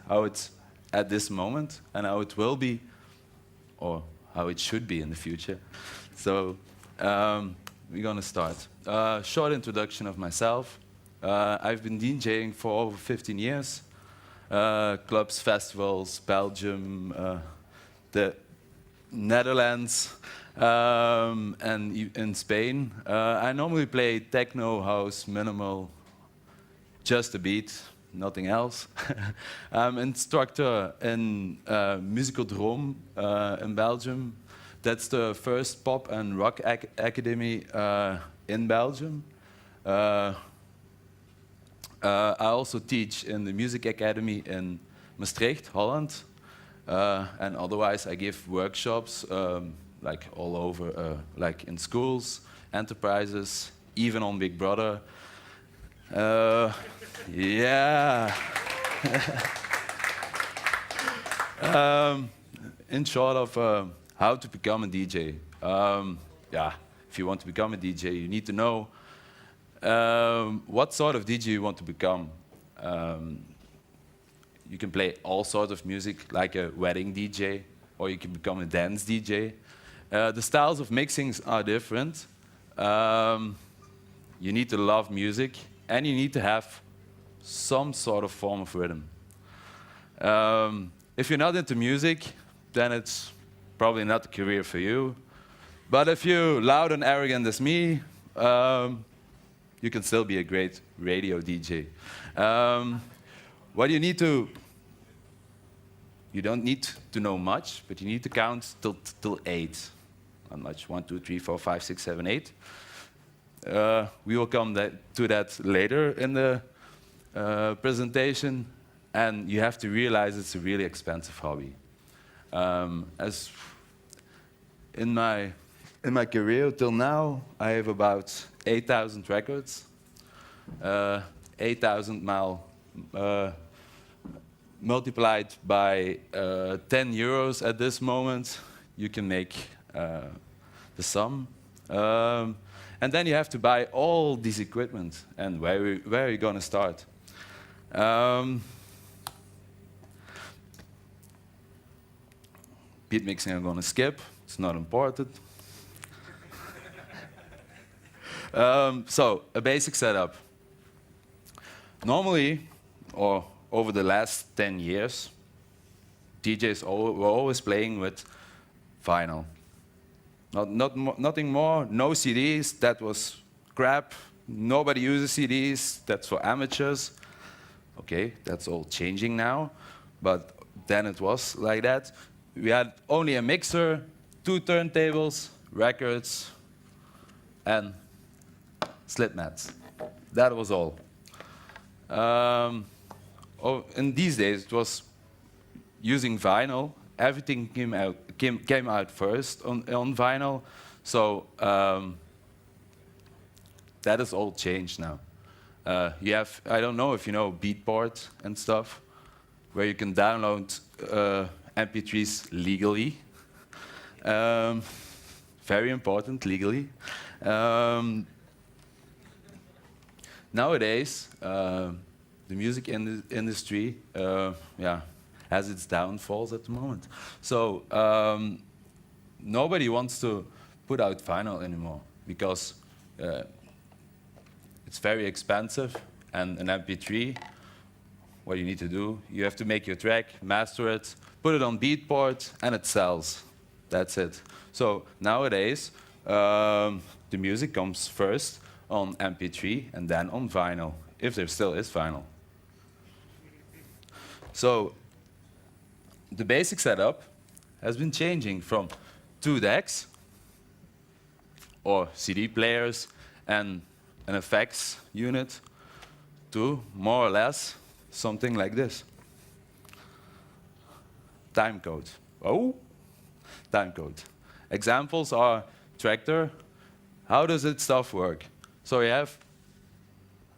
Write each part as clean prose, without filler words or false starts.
how it's at this moment and how it will be, or how it should be in the future. So we're gonna start. Short introduction of myself. I've been DJing for over 15 years. Clubs, festivals, Belgium, the Netherlands, and in Spain. I normally play techno, house, minimal, just a beat, nothing else. I'm instructor in Musical Droom in Belgium. That's the first pop and rock academy in Belgium. I also teach in the Music Academy in Maastricht, Holland. And otherwise I give workshops like all over, like in schools, enterprises, even on Big Brother. Yeah. In short of how to become a DJ. Yeah, if you want to become a DJ, you need to know what sort of DJ you want to become. You can play all sorts of music, like a wedding DJ, or you can become a dance DJ. The styles of mixings are different. You need to love music, and you need to have some sort of form of rhythm. If you're not into music, then it's probably not a career for you. But if you're loud and arrogant as me, you can still be a great radio DJ. What you need to, you don't need to know much, but you need to count till 8. Not much, 1, 2, 3, 4, 5, 6, 7, 8. We will come to that later in the presentation, and you have to realize it's a really expensive hobby. As in my career till now, I have about 8,000 records, 8,000 multiplied by 10 euros at this moment. You can make the sum. And then you have to buy all this equipment. And where are you going to start? Beat mixing I'm going to skip. It's not important. So, a basic setup. Normally, or over the last 10 years, DJs were always playing with vinyl. Nothing more, no CDs, that was crap. Nobody uses CDs, that's for amateurs. Okay, that's all changing now, but then it was like that. We had only a mixer, 2 turntables, records, and slit mats. That was all. In these days, it was using vinyl. Everything came out first on vinyl, so that is all changed now. You have, I don't know if you know Beatport and stuff, where you can download MP3s legally. Very important, legally. Nowadays, the music industry, has its downfalls at the moment. So nobody wants to put out vinyl anymore because it's very expensive, and an MP3, what you need to do, you have to make your track, master it, put it on Beatport, and it sells. That's it. So nowadays, the music comes first on MP3 and then on vinyl, if there still is vinyl. So the basic setup has been changing from 2 decks, or CD players, and an effects unit, to more or less something like this. Timecode. Oh, timecode. Examples are Tractor. How does its stuff work? So you have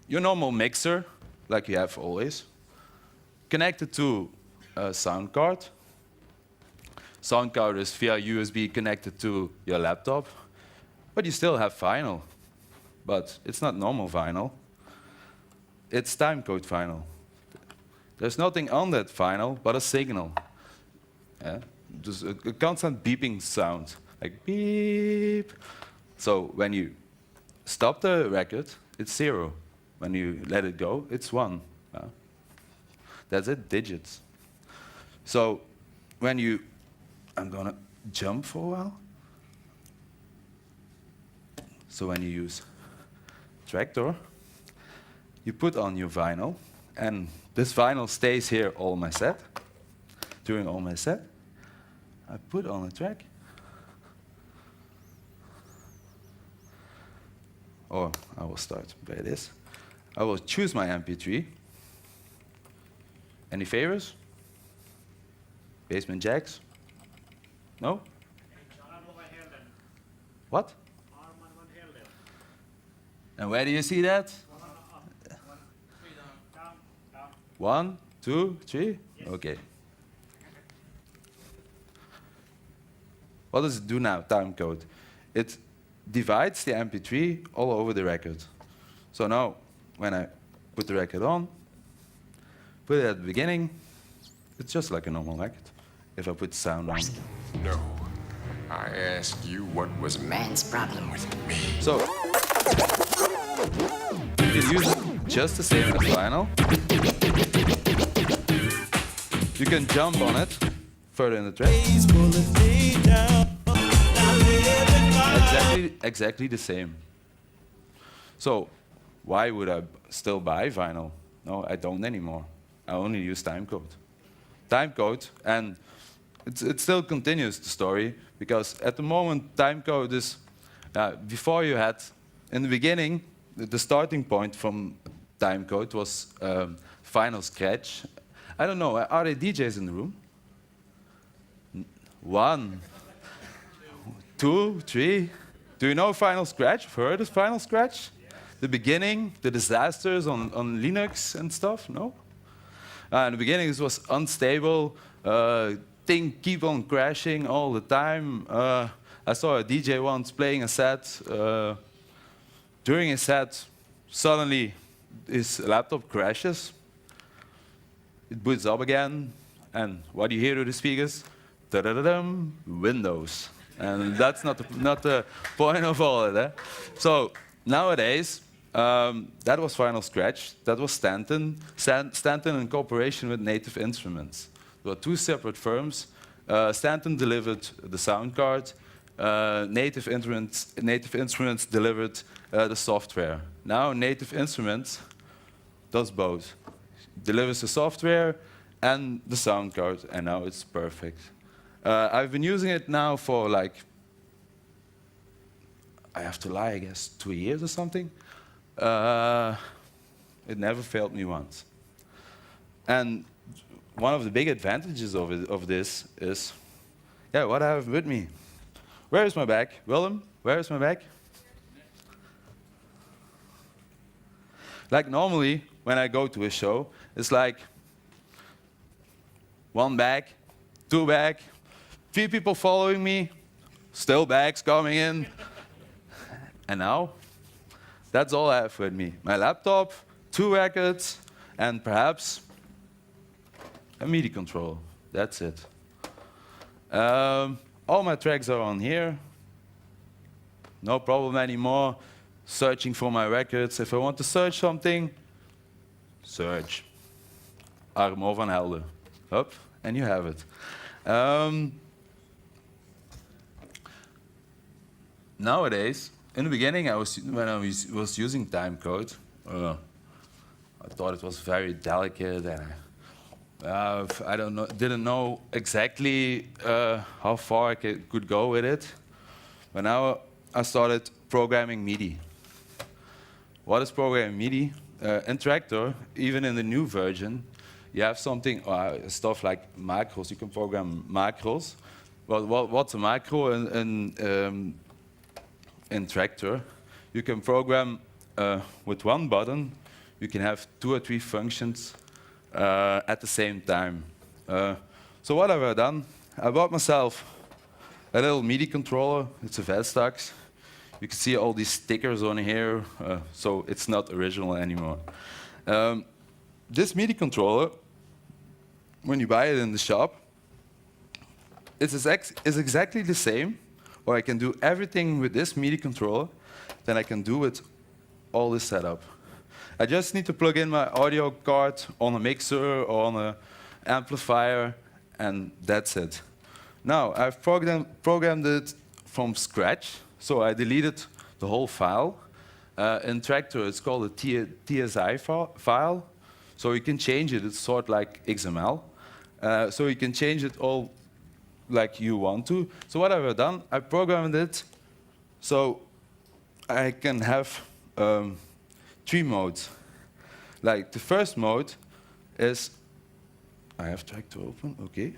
your normal mixer, like you have always, connected to a sound card. Sound card is via USB connected to your laptop, but you still have vinyl. But it's not normal vinyl. It's timecode vinyl. There's nothing on that vinyl but a signal. Yeah? Just a constant beeping sound, like beep. So when you stop the record, it's 0. When you let it go, it's 1. Yeah? That's it, digits. So when you, I'm gonna jump for a while. So when you use Tractor, you put on your vinyl, and this vinyl stays here all my set. During all my set, I put on a track, or I will start by this. I will choose my MP3. Any favors? Basement jacks? No? What? And where do you see that? 1, 2, 3? Okay. What does it do now, time code? It divides the MP3 all over the record. So now, when I put the record on, put it at the beginning, it's just like a normal record. If I put sound on. No. I asked you what was man's problem with me. So, you can use it just the same as vinyl. You can jump on it further in the track. Exactly the same. So, why would I still buy vinyl? No, I don't anymore. I only use timecode. Timecode, and it still continues the story, because at the moment timecode is, before you had, in the beginning, the starting point from timecode was final scratch. I don't know, are there DJs in the room? 1, 2, 3. Do you know Final Scratch? Heard of Final Scratch? The beginning, the disasters on Linux and stuff, no? In the beginning it was unstable, thing keep on crashing all the time. I saw a DJ once playing a set. During a set, suddenly his laptop crashes. It boots up again, and what do you hear through the speakers? Da-da-da-dum, Windows. And that's not the point of all of that. So nowadays, that was Final Scratch. That was Stanton. Stanton in cooperation with Native Instruments. There were 2 separate firms. Stanton delivered the sound card. Native Instruments delivered the software. Now Native Instruments does both. Delivers the software and the sound card, and now it's perfect. I've been using it now for like, I have to lie, I guess, 2 years or something. It never failed me once. And one of the big advantages of this is, what I have with me. Where is my bag? Willem, where is my bag? Like normally, when I go to a show, it's like 1 bag, 2 bag, 3 people following me, still bags coming in. And now, that's all I have with me. My laptop, 2 records, and perhaps a MIDI controller. That's it. All my tracks are on here. No problem anymore searching for my records. If I want to search something, search. Armo van Helden. Up, and you have it. Nowadays, in the beginning, when I was using timecode, I thought it was very delicate, and I didn't know exactly how far I could go with it. But now I started programming MIDI. What is programming MIDI? In Tractor, even in the new version, you have something, stuff like macros. You can program macros. Well, what's a macro in Tractor? You can program with 1 button. You can have 2 or 3 functions at the same time. So what have I done? I bought myself a little MIDI controller. It's a Vestax. You can see all these stickers on here, so it's not original anymore. This MIDI controller when you buy it in the shop, it's exactly the same, or I can do everything with this MIDI controller than I can do with all this setup. I just need to plug in my audio card on a mixer or on an amplifier, and that's it. Now, I've programmed it from scratch, so I deleted the whole file. In Traktor, it's called a TSI file, so you can change it. It's sort of like XML. So you can change it all like you want to. So what I've done, I programmed it so I can have 3 modes. Like the first mode is, I have Traktor open, okay.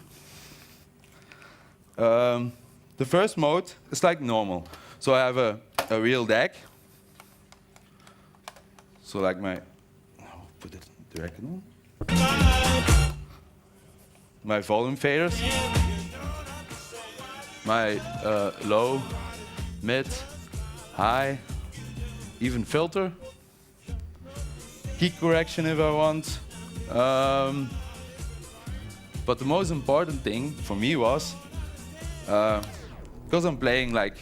The first mode is like normal. So I have a real DAC. So like I'll put it directly on. My volume faders. My low, mid, high, even filter. Key correction if I want. But the most important thing for me was, because I'm playing like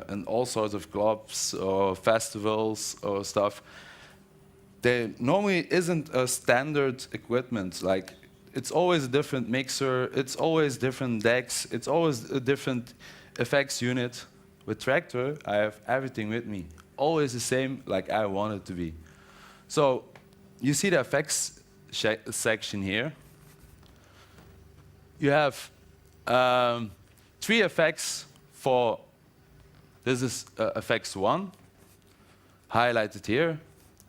in all sorts of clubs or festivals or stuff, there normally isn't a standard equipment. Like, it's always a different mixer, it's always different decks, it's always a different effects unit. With Traktor, I have everything with me. Always the same, like I want it to be. So, you see the effects section here. You have 3 effects for, this is effects 1, highlighted here,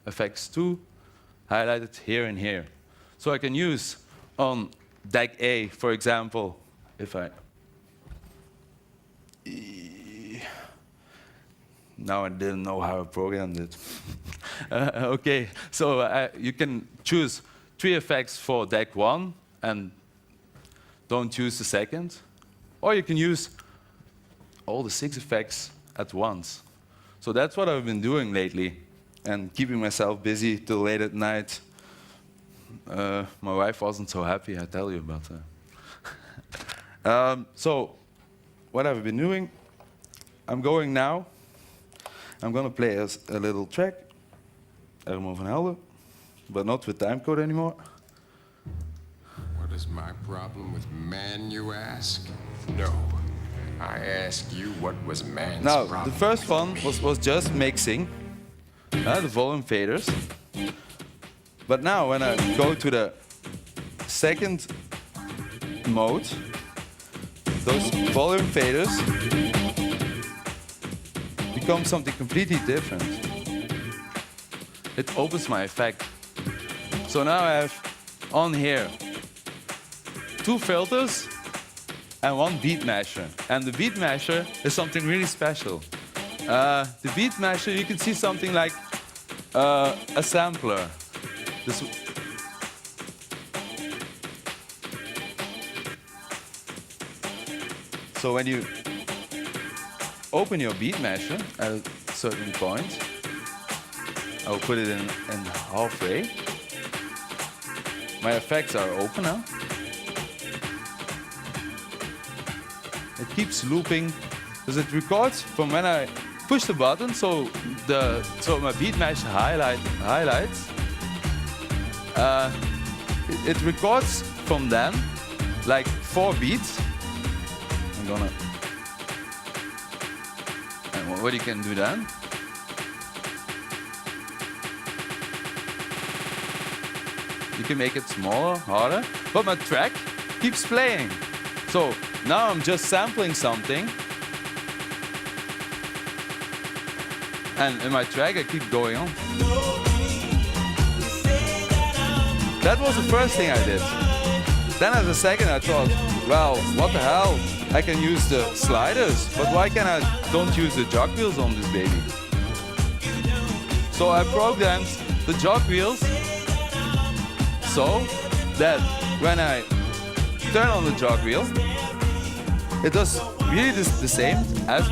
effects 2, highlighted here and here. So I can use on deck A, for example, if I... Now I didn't know how I programmed it. Okay, so you can choose 3 effects for deck 1 and don't use the second. Or you can use all the 6 effects at once. So that's what I've been doing lately, and keeping myself busy till late at night. My wife wasn't so happy, I tell you about that. So what I've been doing, I'm going now. I'm going to play a little track, Ermo van Helden, but not with timecode anymore. What is my problem with man, you ask? No. I ask you, what was man's Now, problem? the first one was just mixing, the volume faders. But now, when I go to the second mode, those volume faders become something completely different. It opens my effect. So now I have on here 2 filters and 1 beat masher. And the beat masher is something really special. The beat masher, you can see something like a sampler. So when you open your beat masher at a certain point, I'll put it in halfway. My effects are open now. It keeps looping because it records from when I push the button. So my beat masher highlights. It records from then like 4 beats. I'm gonna. And what you can do then? You can make it smaller, harder, but my track keeps playing. So now I'm just sampling something, and in my track I keep going on. That was the first thing I did. Then as a second I thought, well, what the hell? I can use the sliders, but why can I don't use the jog wheels on this baby? So I programmed the jog wheels so that when I turn on the jog wheel, it does really the same as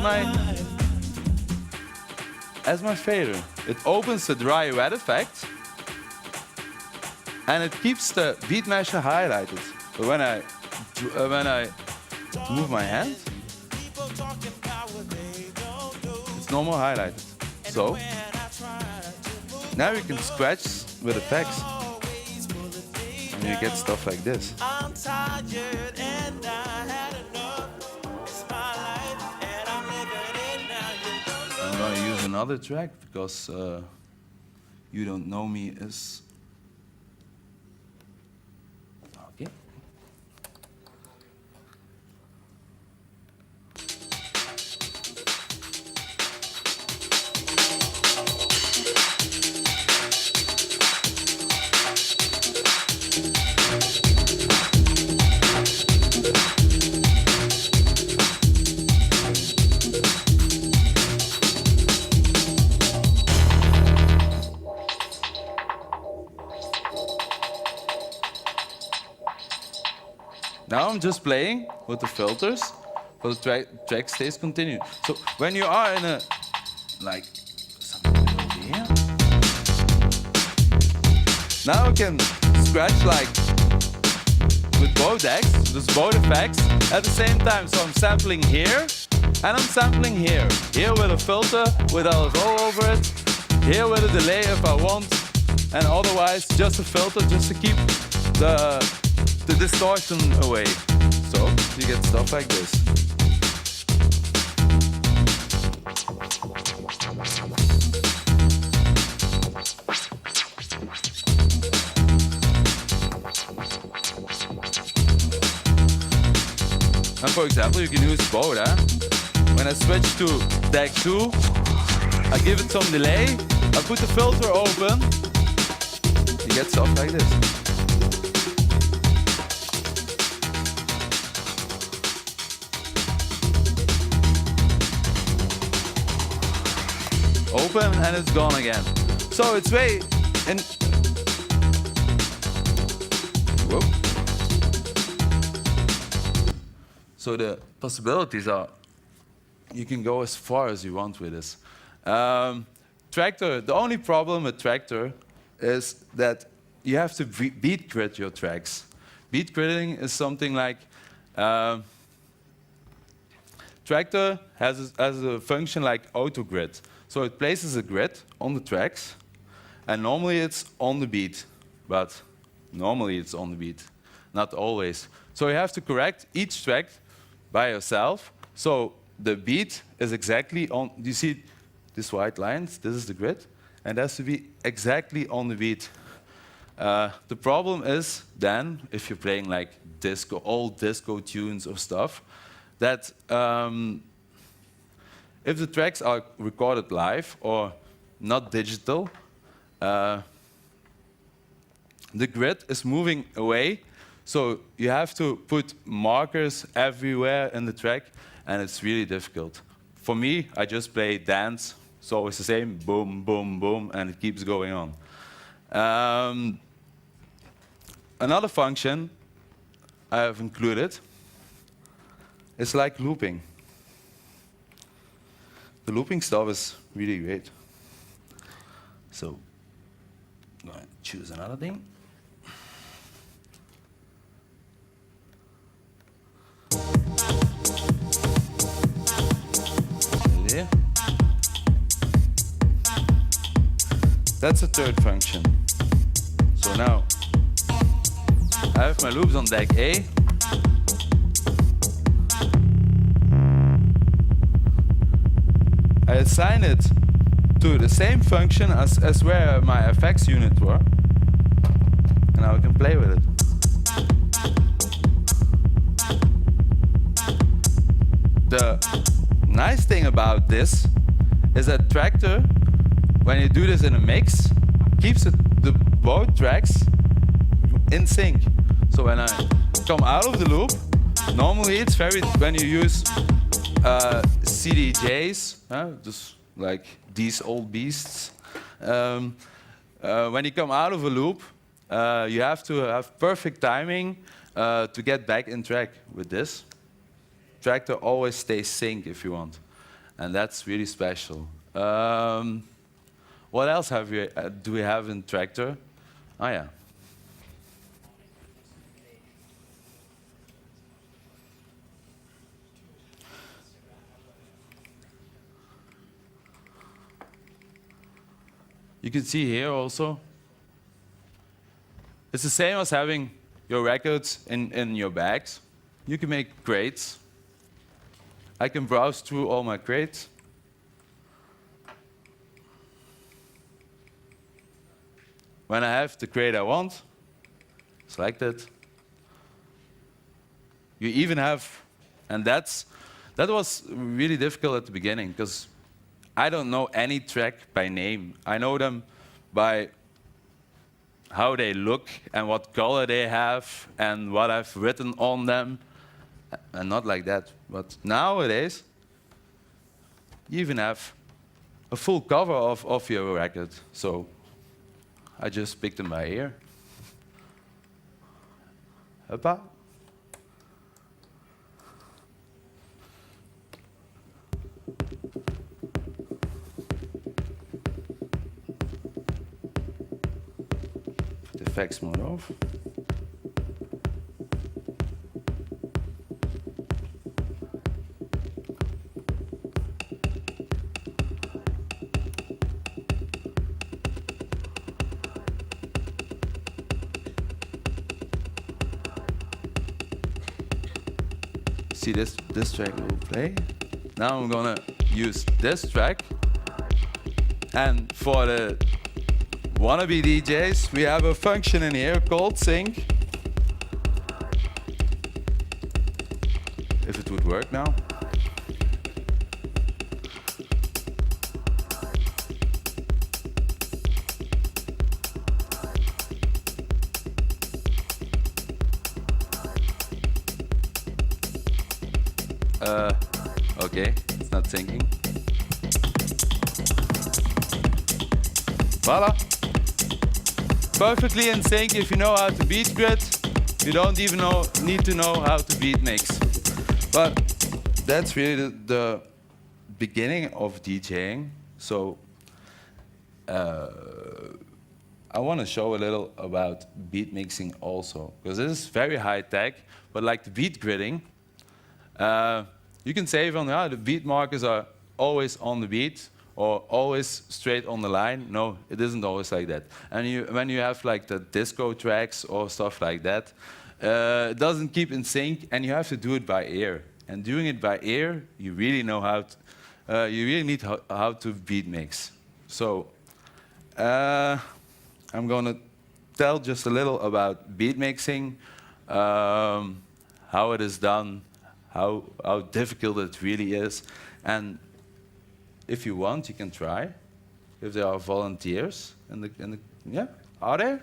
my fader. It opens the dry wet effect, and it keeps the beat measure highlighted. But when I move my hand, it's no more highlighted. So now you can scratch with effects, and you get stuff like this. I'm gonna use another track because You Don't Know Me is okay. Now I'm just playing with the filters, but the track stays continued. So when you are in a, like, something over here, now I can scratch like with both decks, just both effects at the same time. So I'm sampling here, and I'm sampling here. Here with a filter, with LFO over it, here with a delay if I want, and otherwise just a filter just to keep the distortion away. So you get stuff like this. And for example, you can use both. When I switch to deck 2, I give it some delay, I put the filter open, you get stuff like this. Open and it's gone again. So it's way in. Whoa. So the possibilities are, you can go as far as you want with this. Tractor, the only problem with Tractor is that you have to beat grid your tracks. Beat gridding is something like, Tractor has a function like auto grid. So it places a grid on the tracks, and normally it's on the beat, but normally it's on the beat, not always. So you have to correct each track by yourself. So the beat is exactly on, you see these white lines, this is the grid, and it has to be exactly on the beat. The problem is then, if you're playing like disco, old disco tunes or stuff, that if the tracks are recorded live or not digital, the grid is moving away, so you have to put markers everywhere in the track, and it's really difficult. For me, I just play dance, so it's the same, boom, boom, boom, and it keeps going on. Another function I have included is like looping. The looping stuff is really great. So I'm going to choose another thing. There. That's the third function. So now I have my loops on deck A. I assign it to the same function as where my FX unit were, and now I can play with it. The nice thing about this is that Tractor, when you do this in a mix, keeps both tracks in sync. So when I come out of the loop, normally it's when you use CDJs, just like these old beasts. When you come out of a loop, you have to have perfect timing to get back in track with this. Tractor always stays sync if you want, and that's really special. What else do we have in Tractor? Oh yeah, You can see here also, it's the same as having your records in your bags. You can make crates. I can browse through all my crates. When I have the crate I want, select it. You even have, and that was really difficult at the beginning, because I don't know any track by name. I know them by how they look and what color they have and what I've written on them, and not like that. But nowadays, you even have a full cover of your record. So I just picked them by ear. Hoppa. Put the effects mode off. See this track will play. Now I'm gonna use this track. And for the wannabe DJs, we have a function in here called sync. If it would work now. Okay, it's not syncing. Voila. Perfectly in sync if you know how to beat grid. You don't even need to know how to beat mix. But that's really the beginning of DJing. So I want to show a little about beat mixing also, because this is very high tech, but like the beat gridding, you can save on the beat markers are always on the beat or always straight on the line. No, it isn't always like that. And when you have like the disco tracks or stuff like that, it doesn't keep in sync, and you have to do it by ear. And doing it by ear, you really know how to, you really need how to beat mix. So I'm gonna tell just a little about beat mixing, how it is done, how difficult it really is. And if you want, you can try. If there are volunteers in the yeah, are there?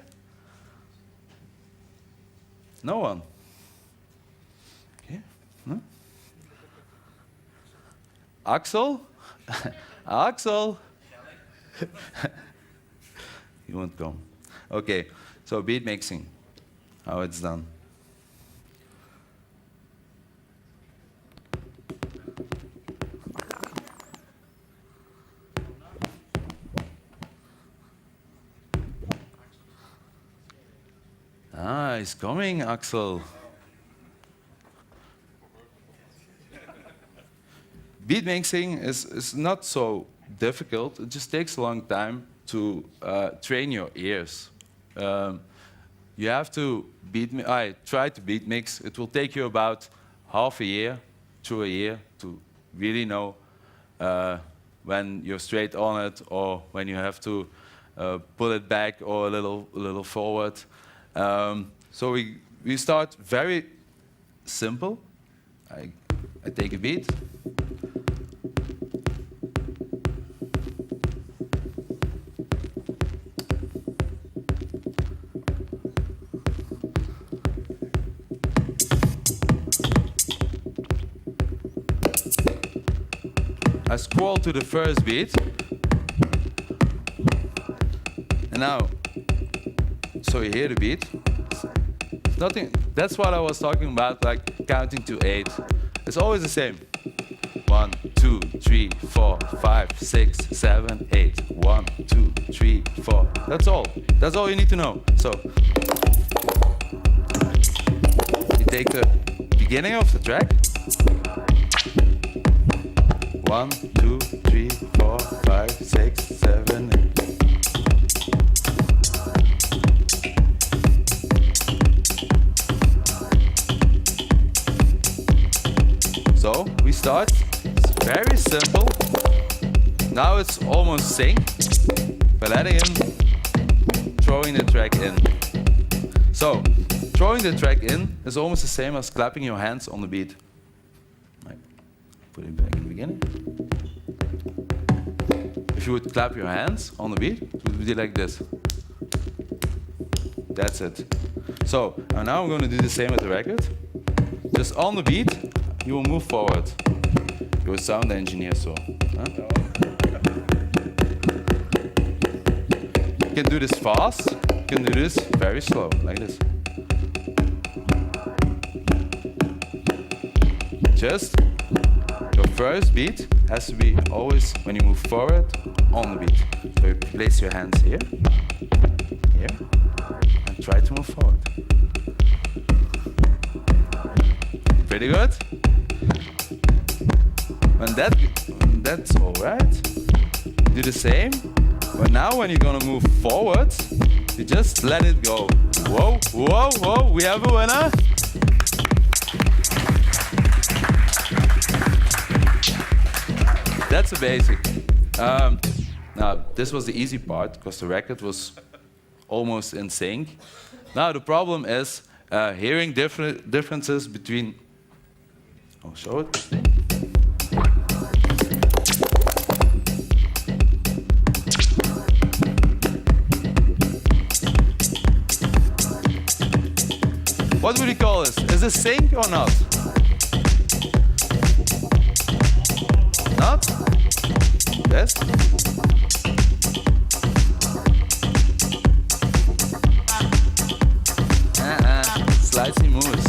No one. Okay. No? Axel? Axel? He won't come. Okay, so beat mixing, how it's done. Ah, he's coming, Axel. Beat mixing is not so difficult. It just takes a long time to train your ears. You have to try to beat mix. It will take you about half a year to a year to really know when you're straight on it or when you have to pull it back or a little forward. So we start very simple. I take a beat. I scroll to the first beat. And now, so you hear the beat. Nothing. That's what I was talking about, like counting to 8. It's always the same. 1, 2, 3, 4, 5, 6, 7, 8. 1, 2, 3, 4. That's all. That's all you need to know. So you take the beginning of the track. 1, 2, 3, 4, 5, 6, 7, 8. we start. It's very simple. Now it's almost sync. By letting in, throwing the track in. So, throwing the track in is almost the same as clapping your hands on the beat. Like, put it back in the beginning. If you would clap your hands on the beat, it would be like this. That's it. So, and now I'm going to do the same with the record. Just on the beat, you will move forward. You're a sound engineer, so. Huh? You can do this fast, you can do this very slow, like this. Just, your first beat has to be always, when you move forward, on the beat. So you place your hands here, here, and try to move forward. Pretty good. When that's all right, do the same. But now when you're gonna move forward, you just let it go. Whoa, whoa, whoa, we have a winner. That's a basic. Now, this was the easy part, because the record was almost in sync. Now, the problem is hearing differences between... I'll show it. What would you call this? Is this sync or not? Not? Yes? Slightly moves.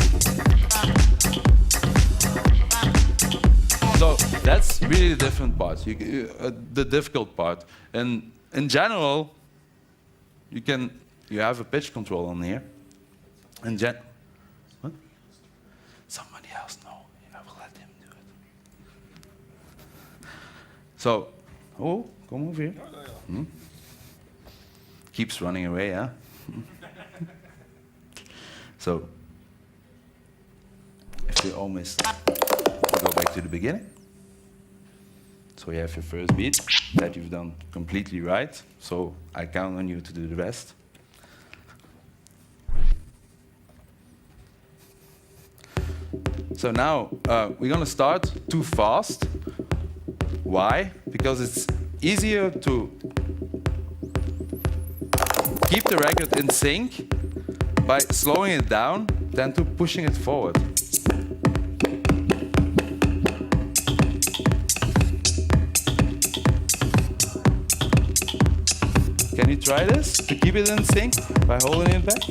So that's really the different part, the difficult part. And in general, you have a pitch control on here. What? Somebody else, no. I will let him do it. So, oh, come over here. Keeps running away, huh? So, if you almost go back to the beginning. So you have your first beat that you've done completely right. So I count on you to do the rest. So now we're gonna start too fast. Why? Because it's easier to keep the record in sync by slowing it down than to pushing it forward. Can you try this to keep it in sync by holding it back?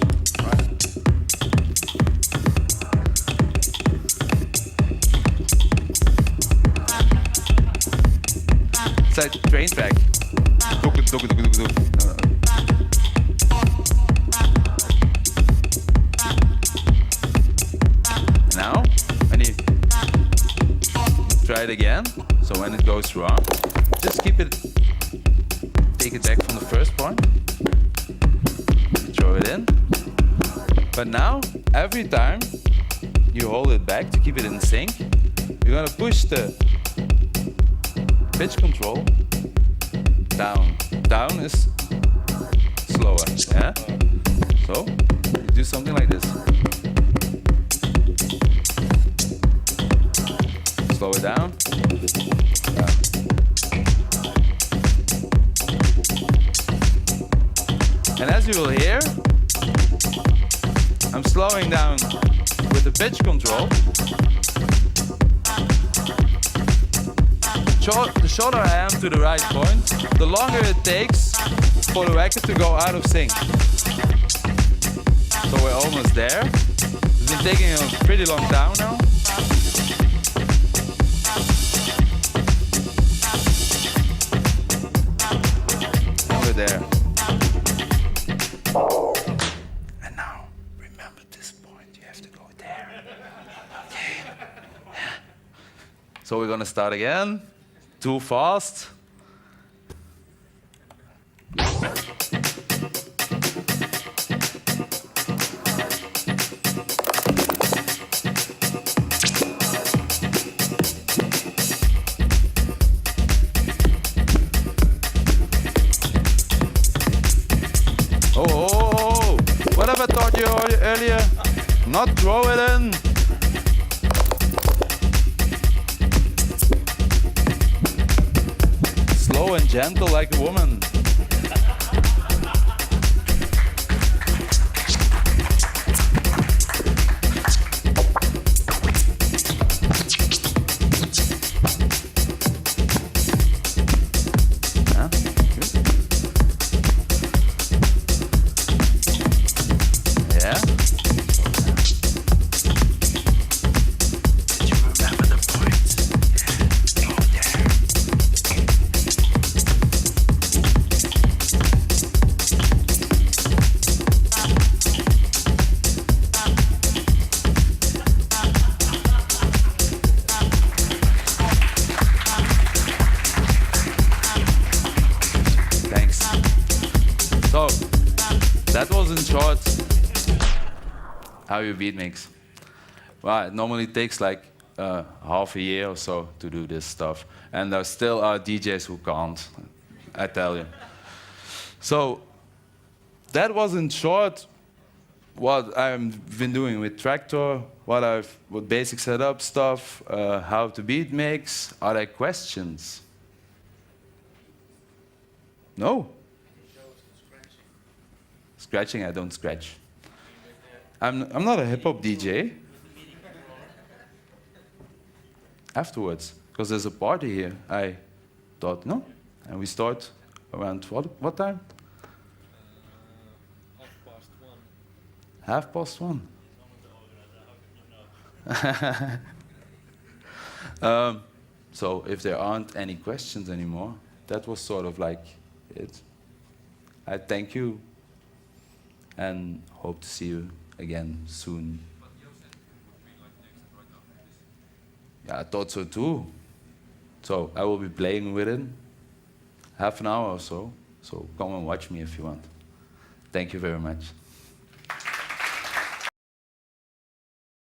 It's like train track. Now, when you try it again, so when it goes wrong, just keep it, take it back from the first point, throw it in. But now, every time you hold it back to keep it in sync, you're gonna push the pitch control down. Down is slower, yeah? So, you do something like this. Slow it down. And as you will hear, I'm slowing down with the pitch control. The shorter I am to the right point, the longer it takes for the record to go out of sync. So we're almost there. It's been taking a pretty long time now. And we're there. And now, remember this point, you have to go there. Okay. So we're gonna start again. Too fast. earlier. Not throw it in. Slow and gentle like a woman. So, that was in short how you beat mix. Well, it normally takes like half a year or so to do this stuff. And there still are DJs who can't, I tell you. So, that was in short what I've been doing with Traktor, what basic setup stuff, how to beat mix. Are there questions? No? Scratching, I don't scratch. I'm not a hip-hop DJ. Afterwards, because there's a party here, I thought, no. And we start around what time? 1:30. 1:30? So if there aren't any questions anymore, that was sort of like it. I thank you and hope to see you again soon. Yeah, I thought so too. So I will be playing with it half an hour or so. So come and watch me if you want. Thank you very much.